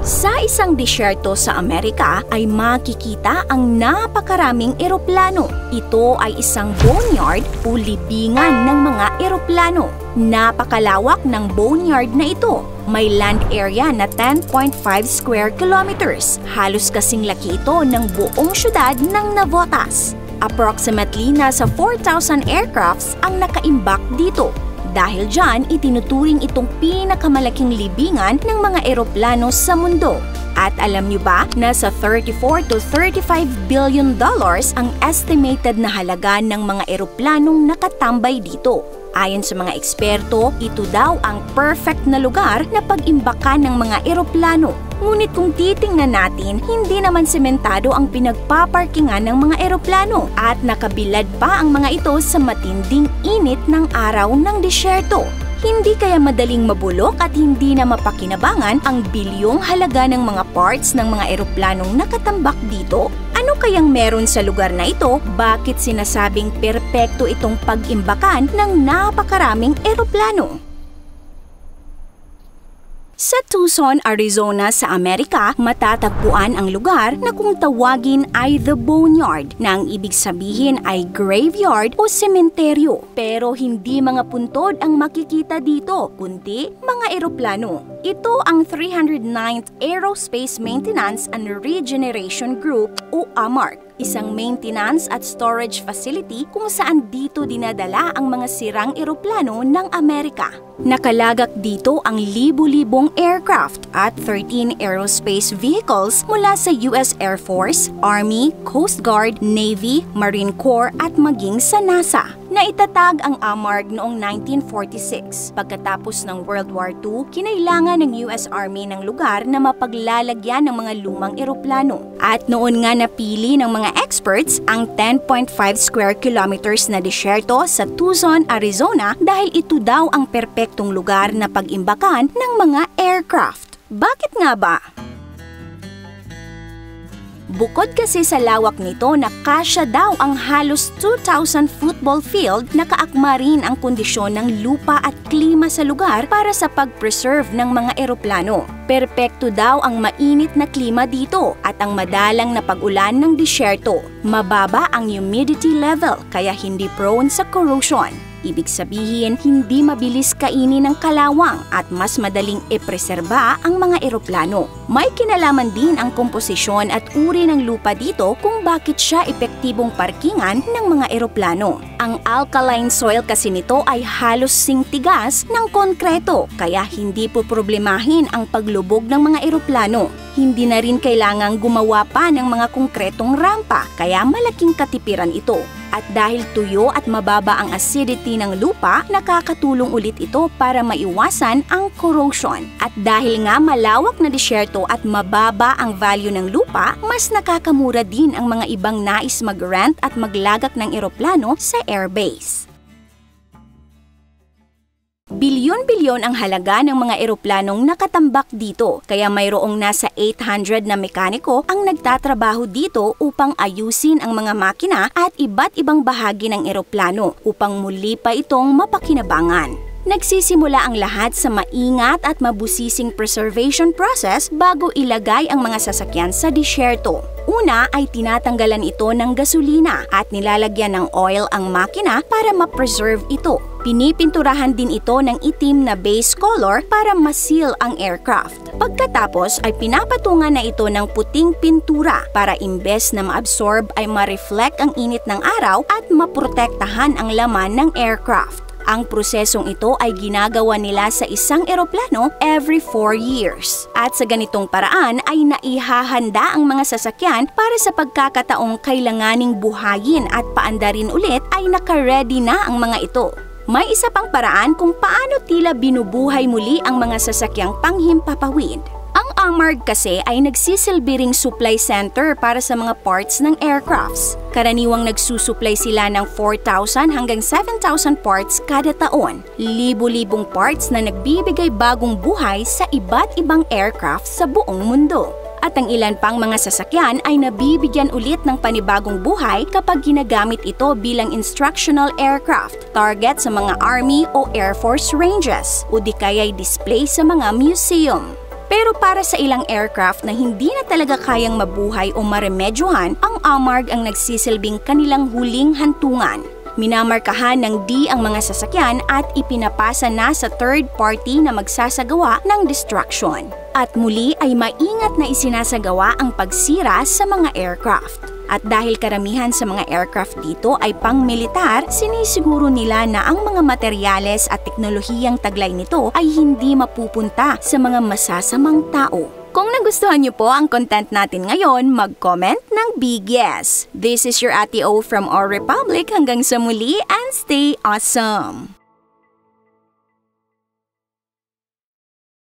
Sa isang disyerto sa Amerika ay makikita ang napakaraming eroplano. Ito ay isang boneyard o libingan ng mga eroplano. Napakalawak ng boneyard na ito. May land area na 10.5 square kilometers. Halos kasing laki ito ng buong syudad ng Navotas. Approximately nasa 4,000 aircrafts ang nakaimbak dito. Dahil dyan, itinuturing itong pinakamalaking libingan ng mga eroplano sa mundo. At alam nyo ba, nasa 34 to 35 billion dollars ang estimated na halaga ng mga eroplanong nakatambay dito. Ayon sa mga eksperto, ito daw ang perfect na lugar na pag-imbakan ng mga eroplano. Ngunit kung titingnan natin, hindi naman sementado ang pinagpaparkingan ng mga eroplano at nakabilad pa ang mga ito sa matinding init ng araw ng disyerto. Hindi kaya madaling mabulok at hindi na mapakinabangan ang bilyong halaga ng mga parts ng mga eroplanong nakatambak dito? Ano kayang meron sa lugar na ito? Bakit sinasabing perpekto itong pag-imbakan ng napakaraming eroplano? Sa Tucson, Arizona sa Amerika, matatagpuan ang lugar na kung tawagin ay The Boneyard, na ang ibig sabihin ay graveyard o sementeryo. Pero hindi mga puntod ang makikita dito, kundi mga eroplano. Ito ang 309th Aerospace Maintenance and Regeneration Group o AMARC, isang maintenance at storage facility kung saan dito dinadala ang mga sirang eroplano ng Amerika. Nakalagak dito ang libu-libong aircraft at 13 aerospace vehicles mula sa US Air Force, Army, Coast Guard, Navy, Marine Corps at maging sa NASA. Naitatag ang AMARC noong 1946. Pagkatapos ng World War II, kinailangan ng US Army ng lugar na mapaglalagyan ng mga lumang eroplano. At noon nga napili ng mga experts ang 10.5 square kilometers na disyerto sa Tucson, Arizona dahil ito daw ang perpektong lugar na pag-imbakan ng mga aircraft. Bakit nga ba? Bukod kasi sa lawak nito na kasya daw ang halos 2,000 football field, nakaakma rin ang kondisyon ng lupa at klima sa lugar para sa pag-preserve ng mga eroplano. Perpekto daw ang mainit na klima dito at ang madalang na pag-ulan ng disyerto. Mababa ang humidity level kaya hindi prone sa corrosion. Ibig sabihin, hindi mabilis kainin ng kalawang at mas madaling ipreserba ang mga eroplano. May kinalaman din ang komposisyon at uri ng lupa dito kung bakit siya epektibong parkingan ng mga eroplano. Ang alkaline soil kasi nito ay halos singtigas ng konkreto, kaya hindi po problemahin ang paglubog ng mga eroplano. Hindi na rin kailangang gumawa pa ng mga konkretong rampa, kaya malaking katipiran ito. At dahil tuyo at mababa ang acidity ng lupa, nakakatulong ulit ito para maiwasan ang corrosion. At dahil nga malawak na disyerto at mababa ang value ng lupa, mas nakakamura din ang mga ibang nais mag-rent at maglagak ng eroplano sa airbase. Bilyon-bilyon ang halaga ng mga eroplanong nakatambak dito, kaya mayroong nasa 800 na mekaniko ang nagtatrabaho dito upang ayusin ang mga makina at iba't ibang bahagi ng eroplano upang muli pa itong mapakinabangan. Nagsisimula ang lahat sa maingat at mabusising preservation process bago ilagay ang mga sasakyan sa disyerto. Una ay tinatanggalan ito ng gasolina at nilalagyan ng oil ang makina para ma-preserve ito. Pinipinturahan din ito ng itim na base color para ma-seal ang aircraft. Pagkatapos ay pinapatungan na ito ng puting pintura para imbes na ma-absorb ay ma-reflect ang init ng araw at maprotektahan ang laman ng aircraft. Ang prosesong ito ay ginagawa nila sa isang eroplano every 4 years. At sa ganitong paraan ay naihahanda ang mga sasakyan para sa pagkakataong kailanganing buhayin at paandarin ulit ay naka-ready na ang mga ito. May isa pang paraan kung paano tila binubuhay muli ang mga sasakyang panghimpapawid. Ang AMARC kasi ay nagsisilbi ring supply center para sa mga parts ng aircrafts. Karaniwang nagsusupply sila ng 4,000 hanggang 7,000 parts kada taon. Libo-libong parts na nagbibigay bagong buhay sa iba't ibang aircraft sa buong mundo. At ang ilan pang mga sasakyan ay nabibigyan ulit ng panibagong buhay kapag ginagamit ito bilang instructional aircraft, target sa mga Army o Air Force ranges, o di kaya'y display sa mga museum. Pero para sa ilang aircraft na hindi na talaga kayang mabuhay o maremedyohan, ang AMARG ang nagsisilbing kanilang huling hantungan. Minamarkahan ng D ang mga sasakyan at ipinapasa na sa third party na magsasagawa ng destruction. At muli ay maingat na isinasagawa ang pagsira sa mga aircraft. At dahil karamihan sa mga aircraft dito ay pang-militar, sinisiguro nila na ang mga materyales at teknolohiyang taglay nito ay hindi mapupunta sa mga masasamang tao. Kung nagustuhan niyo po ang content natin ngayon, mag-comment ng big yes. This is your Ate O from Our Republic. Hanggang sa muli and stay awesome!